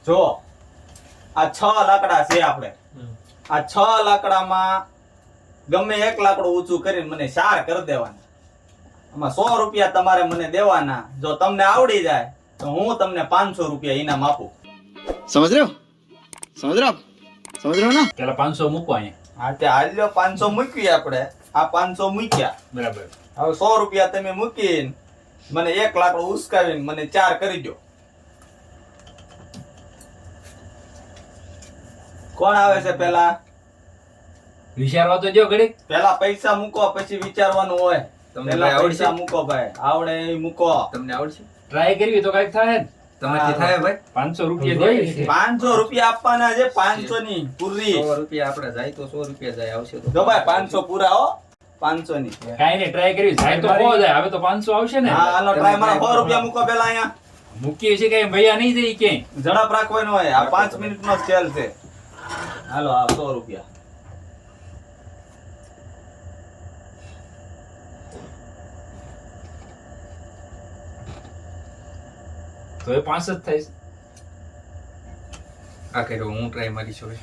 જો આ 6 લાકડા છે આપણે આ 6 લાકડામાં ગમે એક લાકડું ઊંચું કરીને મને 4 કરી દેવાના આમાં 100 રૂપિયા તમારે મને દેવાના જો તમને આવડી જાય તો હું તમને 500 રૂપિયા ઇનામ આપું समझ रहे हो समझ रहे हो आप समझ रहे हो ना પેલા 500 મૂકો અહીંયા. હા તે હાલ્યો 500 મૂકી આપણે આ 500 મૂક્યા બરાબર. હવે 100 રૂપિયા તમે મૂકીને મને એક લાકડું ઉસકાવીને મને 4 કરી દો કોણ આવે છે પેલા વિચારવા તો જો ઘડીક. પેલા પૈસા મૂકો પછી વિચારવાનું હોય તમને પેલા ભાઈ આવડશે? પૈસા મૂકો ભાઈ આવડે એ મૂકો તમને આવડશે? ટ્રાય કરવી તો કઈક થાય ને. તમારથી થાય ભાઈ? 500 રૂપિયા જોઈએ છે. 500 રૂપિયા આપવાના છે 500 ની પૂરી 100 રૂપિયા આપણે જાય તો 100 રૂપિયા જાય આવશે તો જો ભાઈ 500 પૂરા હો 500 ની કાંઈ નહીં, ટ્રાય કરવી. જાય તો બહુ જાય. હવે તો 500 આવશે ને. હા હાલો ટ્રાય મારો 100 રૂપિયા મૂકો પેલા અહીંયા મૂકીએ છીએ કઈ ભૈયા નહીં જઈ ક્યાંય. ઝડપ રાખવાનો હોય આ 5 મિનિટ નો ખેલ છે હાલો આ 100 રૂપિયા તો એ 5 જ થાય છે. આ કર્યો હું ટ્રાય મારીશ હવે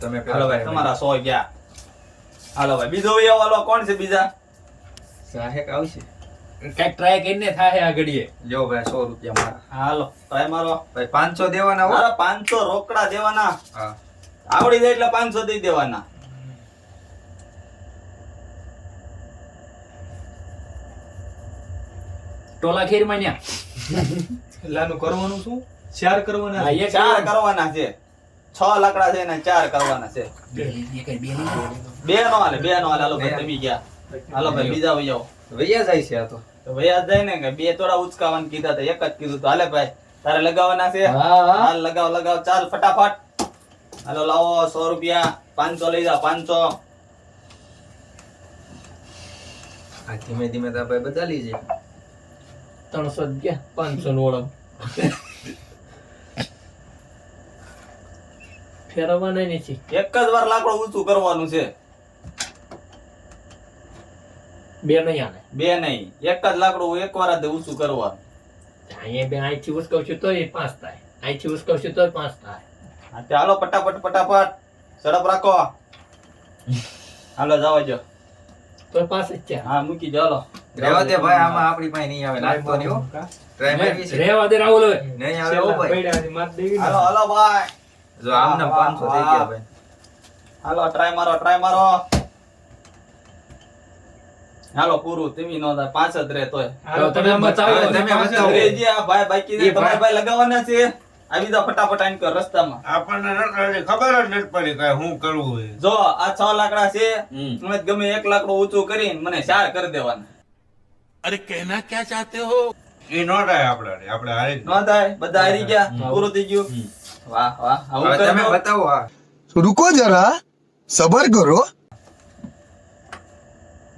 તમે હાલો ભાઈ તમારા 100 ગયા હાલો ભાઈ બીજો ભાઈ હાલો કોણ છે બીજા સાહેબ આવશે કાંઈક ટ્રાય કરીને થાય આ ઘડીએ. લ્યો ભાઈ 100 રૂપિયા મારા હાલો ટ્રાય મારો ભાઈ 500 દેવાના હો મારા 500 રોકડા દેવાના હા આવડી જાય એટલે 500 દઈ દેવાના ટોલા ખેરમાં ન્યા. લાનું કરવાનું શું 4 કરવાના હા, એક 4 કરવાના છે 6 લાકડા છે ને 4 કરવાના છે બે નો હાલે હાલો ભાઈ તમે ગયા હાલો ભાઈ બીજા વઈ જાઓ વૈયા જાય છે આ તો તો વૈયા જાય ને કે બે થોડા ઉચકાવાનું કીધા તો એક જ કીધું તો હાલે ભાઈ તારે લગાવવાના છે હા. હાલ લગાવ ચાલ ફટાફટ હાલો લાવો 100 રૂપિયા 500 લઈ જાઓ 500 આ ધીમે ધીમે તો આપણે બધા લઈ જઈએ 300 ગયા 500 નો ઓળખ ફેરવવાના નથી એક જ વાર લાકડું ઊંચું કરવાનું છે બે નહીં આને બે નહીં એક જ લાકડું એકવાર જ ઊંચું કરવાનું અહીંયા બે અહીંથી ઉસકાવશું તોય 5 થાય અહીંથી ઉસકાવશું તોય 5 થાય હા તે હાલો ફટાફટ ઝડપ રાખો હાલો જવા જો તોય 5 જ છે હા મૂકી જો હાલો રહેવા દે ભાઈ આમાં આપણી પાસે નહીં આવે લાગતો નહીં હો ટ્રાય મારવી છે રહેવા દે રાહુલ હવે. નહીં આવે હો ભાઈ હાલો હાલો ભાઈ જો આમને 500 થઈ ગયા ભાઈ હાલો ટ્રાય મારો હાલો પૂરું તેમી નો થાય 5 જ રહે તોય હવે તમે બતાવો. હવે તમે બતાવો. રેજી આ ભાઈ બાકી એ તમારે ભાઈ. ભાઈ લગાવવાના છે આવી જાઓ ફટાફટ આઈને કર રસ્તામાં આપણને નથી ખબર જ નથી પડી કે શું કરવું છે. જો આ 6 લાકડા છે હમ. તમે ગમે એક લાકડું ઊંચું કરીને મને 4 કરી દેવાના એ નો થાય આપણે હારી જ ન થાય બધા હારી ગયા પૂરું થઈ ગયું વાહ વાહ આવું હવે તમે કરજો. બતાવો હા रुको जरा सबर करो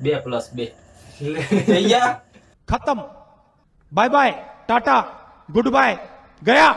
2 + 2 થઈ ગયા खत्म bye bye tata goodbye गया